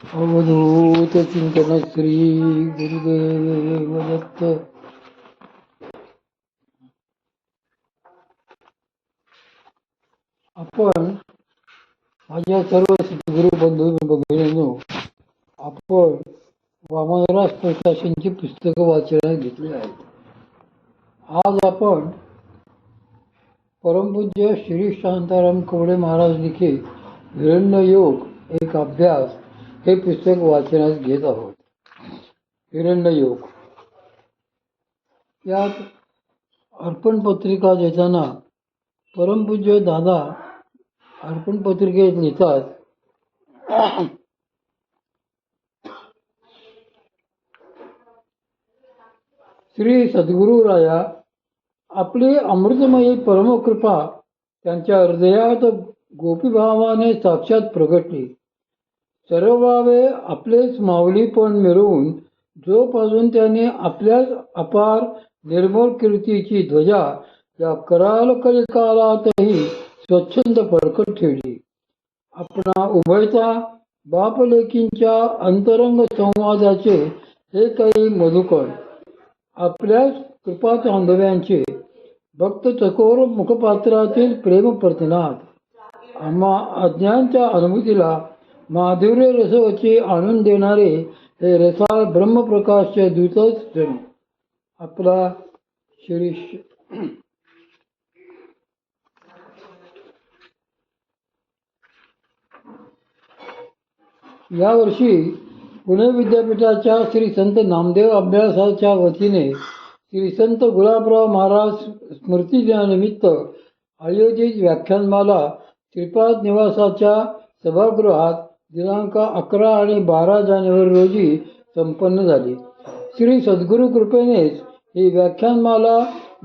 अवधूत चिंतन श्री गुरुदेव दत्त. आपण माझ्या सर्व सद्गुरू बंधू भगिनींनो, आपण वामनराज प्रकाशनची पुस्तकं वाचण्यात घेतली आहेत. आज आपण परमपूज्य श्री शांताराम कवडे महाराज लिखित हिरण्य योग एक अभ्यास हे पुस्तक वाचण्यास घेत आहोत. हिरण्य योग यात अर्पण पत्रिका देताना परमपूज्य दादा अर्पण पत्रिकेत लिहितात, श्री सद्गुरुराया, आपली अमृतमयी परमकृपा त्यांच्या हृदयात गोपीभावाने साक्षात प्रगटली. सर्वावे आपलेच माऊलीपण मिरवून जोपासून त्याने आपल्याच अपार निर्मळ कीर्तीची ध्वजा या कराल कलिकालातही स्वच्छंद फडकत ठेवली. आपणा उभयता बापलेकींच्या अंतरंग संवादाचे हे काही मधुकण, आपल्याच कृपाचांदव्यांचे भक्त चकोर मुखपात्रातील प्रेम प्रतिनाद, आम्हा अज्ञांच्या अनुभूतीला माधुर्य रसवची आणून देणारे हे रसाळ ब्रह्मप्रकाशचे दूतच जणू. आपला शिरीष. यावर्षी पुणे विद्यापीठाच्या श्री संत नामदेव अभ्यासाच्या वतीने श्री संत गुलाबराव महाराज स्मृती दिनानिमित्त आयोजित व्याख्यानमाला श्रीपाद निवासाच्या सभागृहात दिनांक 11 आणि 12 जानेवारी रोजी संपन्न झाली. श्री सद्गुरु कृपेनेच ही व्याख्यानमाला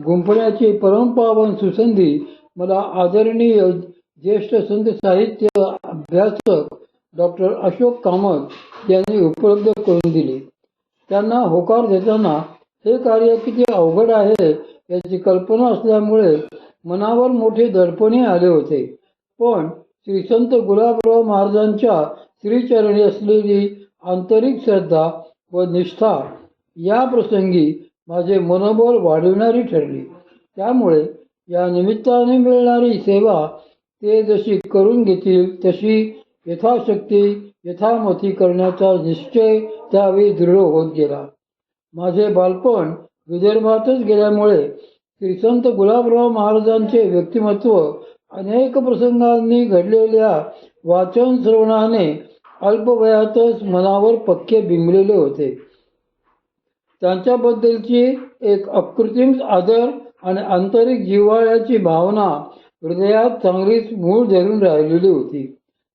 गुंफण्याची परमपावन सुसंधी मला आदरणीय ज्येष्ठ संत साहित्य अभ्यासक डॉक्टर अशोक कामत यांनी उपलब्ध करून दिली. त्यांना होकार देताना हे कार्य किती अवघड आहे याची कल्पना असल्यामुळे मनावर मोठे दडपणे आले होते. पण श्री संत गुलाबराव महाराजांच्या श्रीचरणी असलेली आंतरिक श्रद्धा व निष्ठा या प्रसंगी माझे मनोबल वाढविणारी ठरली. त्यामुळे या निमित्ताने मिळणारी सेवा ते जशी करून घेतील तशी यथाशक्ती यथामती करण्याचा निश्चय त्यावेळी दृढ होत गेला. माझे बालपण विदर्भातच गेल्यामुळे श्री संत गुलाबराव महाराजांचे व्यक्तिमत्व अनेक प्रसंगांनी घडलेल्या वाचन श्रवणाने अल्पवयातच मनावर पक्के बिंबलेले होते. त्यांच्याबद्दलची एक अकृत्रिम आदर आणि आंतरिक जिव्हाळ्याची भावना हृदयात चांगलीच मूळ धरून राहिलेली होती.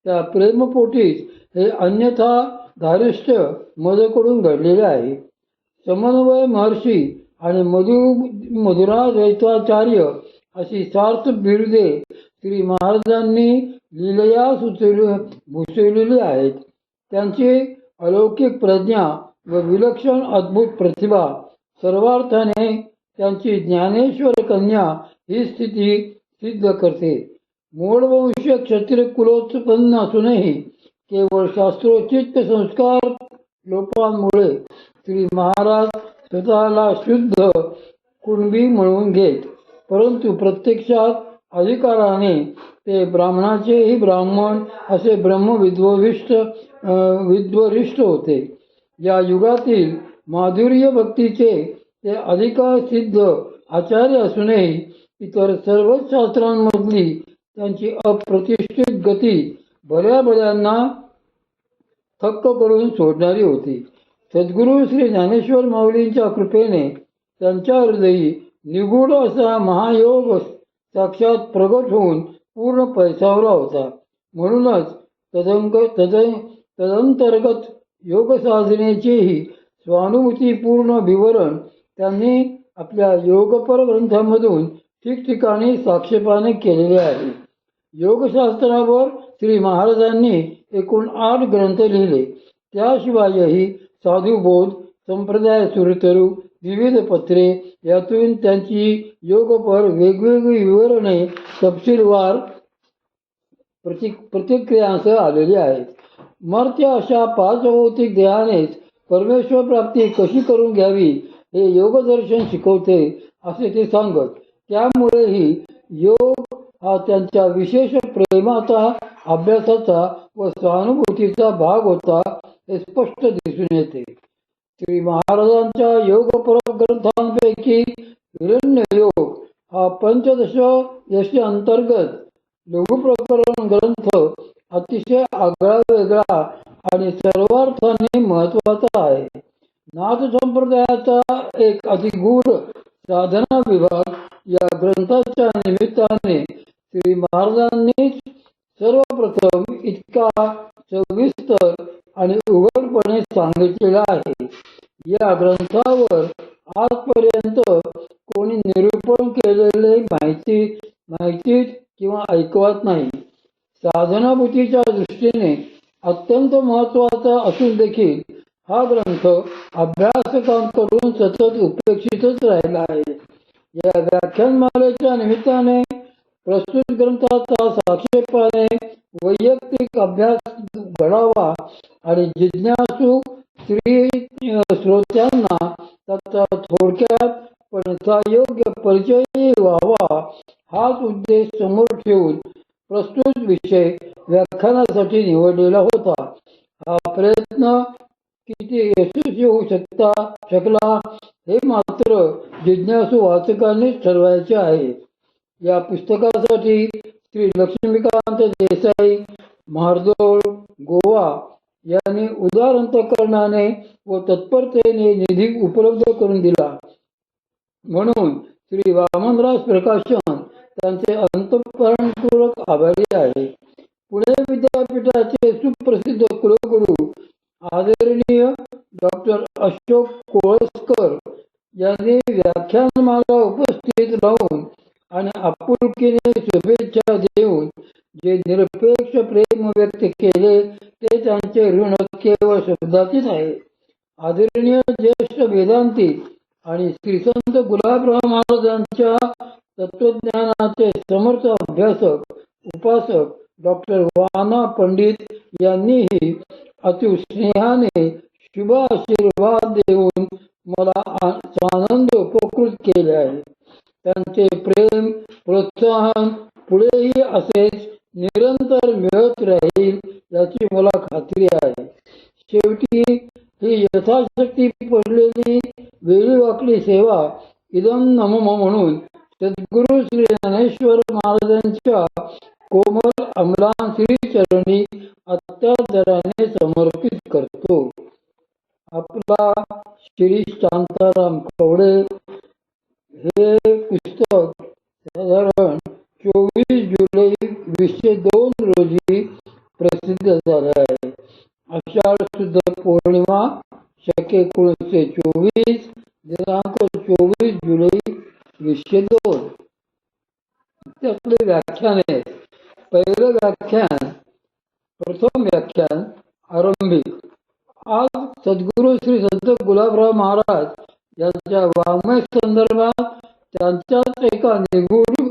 त्या प्रेमपोटीच हे अन्यथा धारिष्ट मजकडून घडलेले आहे. समन्वय महर्षी आणि मधुराद्वैताचार्य अशी सार्थ बिरुदे श्री महाराजांनी लीलया भूषविलेली आहेत. त्यांची अलौकिक प्रज्ञा व विलक्षण अद्भुत प्रतिभा सर्वार्थाने त्यांची ज्ञानेश्वर कन्या ही स्थिती सिद्ध करते. मूळवंश क्षत्रिय कुलोत्पन्न असूनही केवळ शास्त्रोचित संस्कार लोपांमुळे श्री महाराज स्वतःला शुद्ध कुणबी म्हणून घेत, परंतु प्रत्यक्षात अधिकाराने ते ब्राह्मणाचेही ब्राह्मण असे विद्वरिष्ठ होते. या युगातील माधुर्य भक्तीचे ते अधिकार सिद्ध आचार्य असूनही इतर सर्वच शास्त्रांमधली त्यांची अप्रतिष्ठित गती बऱ्याबऱ्यांना थक्क करून सोडणारी होती. सद्गुरू श्री ज्ञानेश्वर माऊलींच्या कृपेने त्यांच्या हृदयी निगूढ असा महायोग साक्षात प्रगट होऊन पूर्ण पैसावला होता. म्हणूनच तदंतर्गत योगसाधनेचेही स्वानुभूतीपूर्ण विवरण त्यांनी आपल्या योगपर ग्रंथामधून ठिकठिकाणी साक्षेपाने केलेले आहे. योगशास्त्रावर श्री महाराजांनी एकूण 8 ग्रंथ लिहिले. त्याशिवायही साधुबोध, संप्रदाय सुरतरू, विविध पत्रे यातून त्यांची योगपर वेगवेगळी विवरणे तपशीलवार प्रतिक्रियांसह आलेली आहेत. मर्त्य अशा पाच भौतिक देहानेच परमेश्वर प्राप्ती कशी करून घ्यावी हे योगदर्शन शिकवते असे ते सांगत. त्यामुळेही योग हा त्यांच्या विशेष प्रेमाचा, अभ्यासाचा व सहानुभूतीचा भाग होता हे स्पष्ट दिसून येते. श्री महाराजांच्या योगपर ग्रंथांपैकी हिरण्ययोग हा पंचदश यश अंतर्गत लघुप्रकरण ग्रंथ अतिशय आगळा वेगळा आणि सर्वार्थाने महत्वाचा आहे. नाथ संप्रदायाचा एक अतिगूढ साधना विभाग या ग्रंथाच्या निमित्ताने श्री महाराजांनीच सर्वप्रथम इतका सविस्तर आणि उघडपणे सांगितलेला आहे. या ग्रंथावर आजपर्यंत कोणी निरूपण केलेले माहितीच किंवा ऐकवत नाही. साधनाभूतीच्या दृष्टीने अत्यंत महत्वाचा असून देखील हा ग्रंथ अभ्यासकांकडून सतत उपेक्षितच राहिला आहे. या व्याख्यानमालेच्या निमित्ताने प्रस्तुत ग्रंथाचा साक्षेपाने वैयक्तिक अभ्यास घडावा आणि जिज्ञासू श्रोत्यांना त्याचा थोडक्यात पण योग्य परिचय व्हावा हाच उद्देश समोर ठेवून प्रस्तुत विषय व्याख्यानासाठी निवडलेला होता. हा प्रयत्न किती यशस्वी होऊ शकला हे मात्र जिज्ञासू वाचकांनीच ठरवायचे आहे. या पुस्तकासाठी श्री लक्ष्मीकांत देसाई, महार्दोळ, गोवा यांनी उदार अंतःकरणाने व तत्परतेने निधी उपलब्ध करून दिला, म्हणून श्री वामनराज प्रकाशन त्यांचे अंतःकरणपूर्वक आभारी आहे. पुणे विद्यापीठाचे सुप्रसिद्ध कुलगुरू आदरणीय डॉक्टर अशोक कोळसकर यांनी व्याख्यानमाला उपस्थित राहून आणि आपुलकीने शुभेच्छा देऊन जे निरपेक्ष प्रेम व्यक्त केले ते त्यांचे ऋण केवळ शब्दातीत आहे. आदरणीय ज्येष्ठ वेदांती आणि श्रीसंत गुलाबराव महाराजांच्या तत्वज्ञानाचे समर्थ अभ्यासक उपासक डॉक्टर वाना पंडित यांनीही अतिस्नेहाने शुभ आशीर्वाद देऊन मला आनंद उपकृत केले आहे. त्यांचे प्रेम प्रोत्साहन पुढेही असेच निरंतर मिळत राहील याची मला खात्री आहे. शेवटी ही यथाशक्ती पडलेली वेळीवाकडी सेवा इदम नमः म्हणून सद्गुरू श्री ज्ञानेश्वर महाराजांच्या कोमल अमलान श्रीचरणी अत्यादराने समर्पित करतो. आपला श्री शांताराम कवडे. हे पुस्तक साधारण 24 जुलै 2002 रोजी प्रसिद्ध झाले आहे. आषाढ शुद्ध पौर्णिमा शके 1924 दिनांक 24 जुलै 2002. त्यातले व्याख्याने. पहिलं व्याख्यान, प्रथम व्याख्यान आरंभिक. आज सद्गुरू श्री संत गुलाबराव महाराज यांच्या वाङ्मय संदर्भात त्यांच्याच एका निगूढ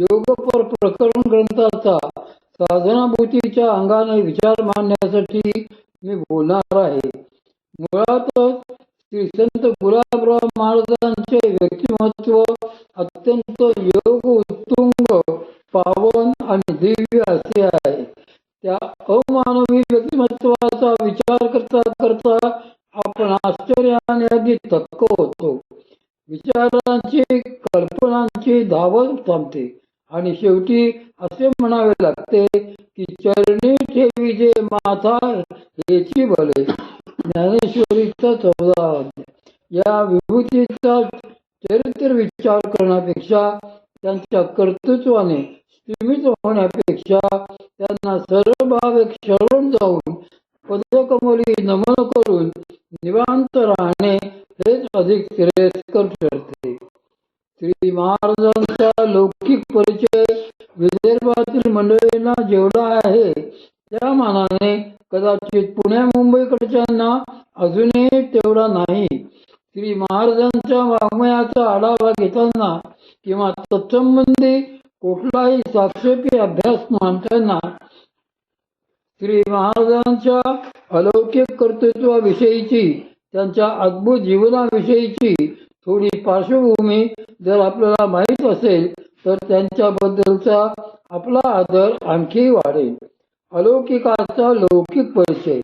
योगपर प्रकरण ग्रंथाचा साधनाभूतीच्या अंगाने विचार मांडण्यासाठी मी बोलणार आहे. मुळातच श्री संत गुलाबराव महाराजांचे व्यक्तिमत्व अत्यंत योग उत्तुंग, पावन आणि दिव्य असे आहे. त्या अमानवी व्यक्तिमत्वाचा विचार करता करता आपण आश्चर्याने अगदी थक्क होतो. विचारांची, कल्पनांची धावत थांबते आणि शेवटी असे म्हणावे लागते की चरणी ठेवी जे माथा हेची भले. ज्ञानेश्वरीचा 14 अध्याय. या विभूतीचा चरित्र विचार करण्यापेक्षा, त्यांच्या कर्तृत्वाने सीमित होण्यापेक्षा त्यांना सरळ भावे शरण जाऊन पदकमली नमन करून निवांत राहणे हेच अधिक श्रेयस्कर ठरते. श्री महाराजांचा लौकिक परिचय विदर्भातील मंडळींना जेवढा आहे त्या मानाने कदाचित पुण्या मुंबईकडच्यांना अजूनही तेवढा नाही. श्री महाराजांच्या वाङ्मयाचा आढावा घेताना किंवा तत्संबंधी कुठलाही साक्षेपी अभ्यास मांडताना श्री महाराजांच्या अलौकिक कर्तृत्वाविषयीची, त्यांच्या अद्भुत जीवनाविषयीची थोडी पार्श्वभूमी जर आपल्याला माहीत असेल तर त्यांच्याबद्दलचा आपला आदर आणखी वाढेल. अलौकिकाचा लौकिक परिचय.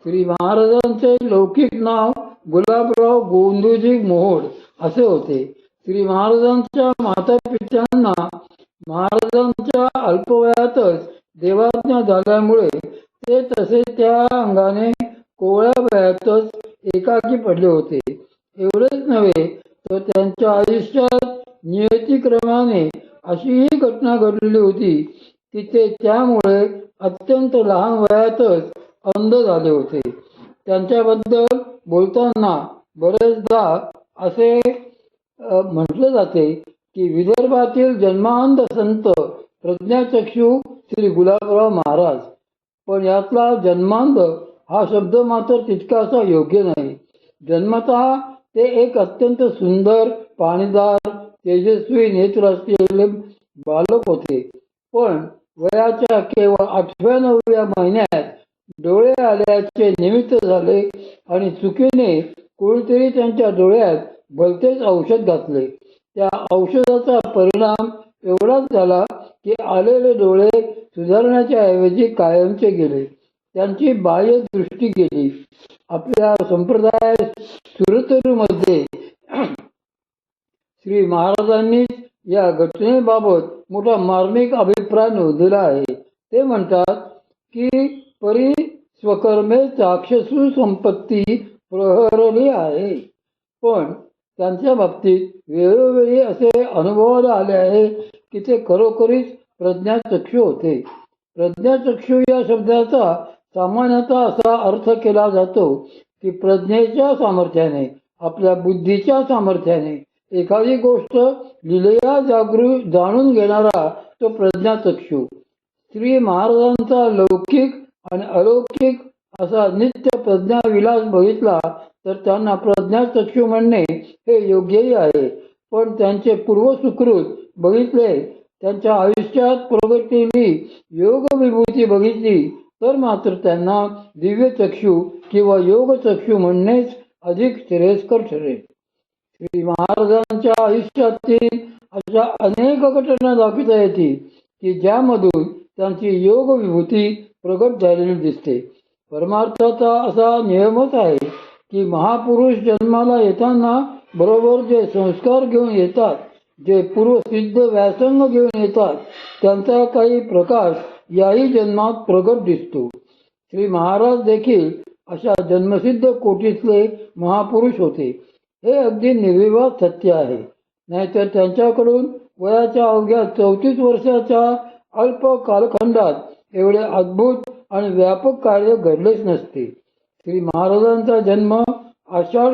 श्री महाराजांचे लौकिक नाव गुलाबराव गोंधूजी मोहोड असे होते. श्री महाराजांच्या मातापित्यांना महाराजांच्या अल्पवयातच देवाज्ञा झाल्यामुळे ते तसे त्या अंगाने कोवळ्या वयातच एकाकी पडले होते. एवढेच नव्हे तर त्यांच्या आयुष्यात नियतिक्रमाने अशीही घटना घडलेली होती की ते त्यामुळे अत्यंत लहान वयातच अंध झाले होते. त्यांच्याबद्दल बोलताना बरेचदा असे म्हटले जाते की विदर्भातील जन्मांध संत प्रज्ञाचक्षू श्री गुलाबराव महाराज. पण यातला जन्मांध हा शब्द मात्र तितकासा योग्य नाही. जन्मतः ते एक अत्यंत सुंदर, पाणीदार, तेजस्वी नेत्र असलेले बालक होते. पण वयाच्या केवळ 8व्या-9व्या महिन्यात डोळे आल्याचे निमित्त झाले आणि चुकीने कोणीतरी त्यांच्या डोळ्यात भलतेच औषध घातले. त्या औषधाचा परिणाम एवढाच झाला की आलेले डोळे सुधारण्याच्या ऐवजी कायमचे गेले. त्यांची बाह्य दृष्टी गेली. आपल्या संप्रदाय सुरतरूमध्ये श्री महाराजांनी या घटनेबाबत मोठा मार्मिक अभिप्राय नोंदवला आहे. ते म्हणतात की परी स्वकर्मे चाक्षसू संपत्ती प्रहरली आहे. पण त्यांच्या बाबतीत वेळोवेळी असे अनुभवाला आले आहे की ते खरोखरीच प्रज्ञाचक्षू होते. प्रज्ञाचक्षू या शब्दाचा सामान्यतः असा अर्थ केला जातो की प्रज्ञेच्या सामर्थ्याने, आपल्या बुद्धीच्या सामर्थ्याने एखादी गोष्ट लिलया जाणून घेणारा तो प्रज्ञाचक्षू. श्री महाराजांचा लौकिक आणि अलौकिक असा नित्य प्रज्ञाविलास बघितला तर त्यांना प्रज्ञाचक्षू म्हणणे हे योग्यही आहे. पण त्यांचे पूर्वसुकृत बघितले, त्यांच्या आयुष्यात प्रगतीली योग विभूती बघितली तर मात्र त्यांना दिव्यचक्षू किंवा योगचक्षू म्हणणेच अधिक श्रेयस्कर ठरेल. श्री महाराजांच्या आयुष्यातील अशा अनेक घटना दाखवता येतील की ज्यामधून त्यांची योग विभूती प्रगट झालेली दिसते. परमार्थाचा असा नियमच आहे की महापुरुष जन्माला येताना बरोबर जे संस्कार घेऊन येतात, जे पूर्वसिद्ध व्यासंग घेऊन येतात, त्यांचा काही प्रकाश याही जन्मात प्रगट दिसतो. श्री महाराज देखील अशा जन्मसिद्ध कोटीतले महापुरुष होते. हे अगदी निर्विवाद सत्य आहे. नाहीतर त्यांच्याकडून वयाच्या अवघ्या 34 वर्षाच्या अल्प कालखंडात एवढे अद्भुत आणि व्यापक कार्य घडलेच नसते. श्री महाराजांचा जन्म आषाढ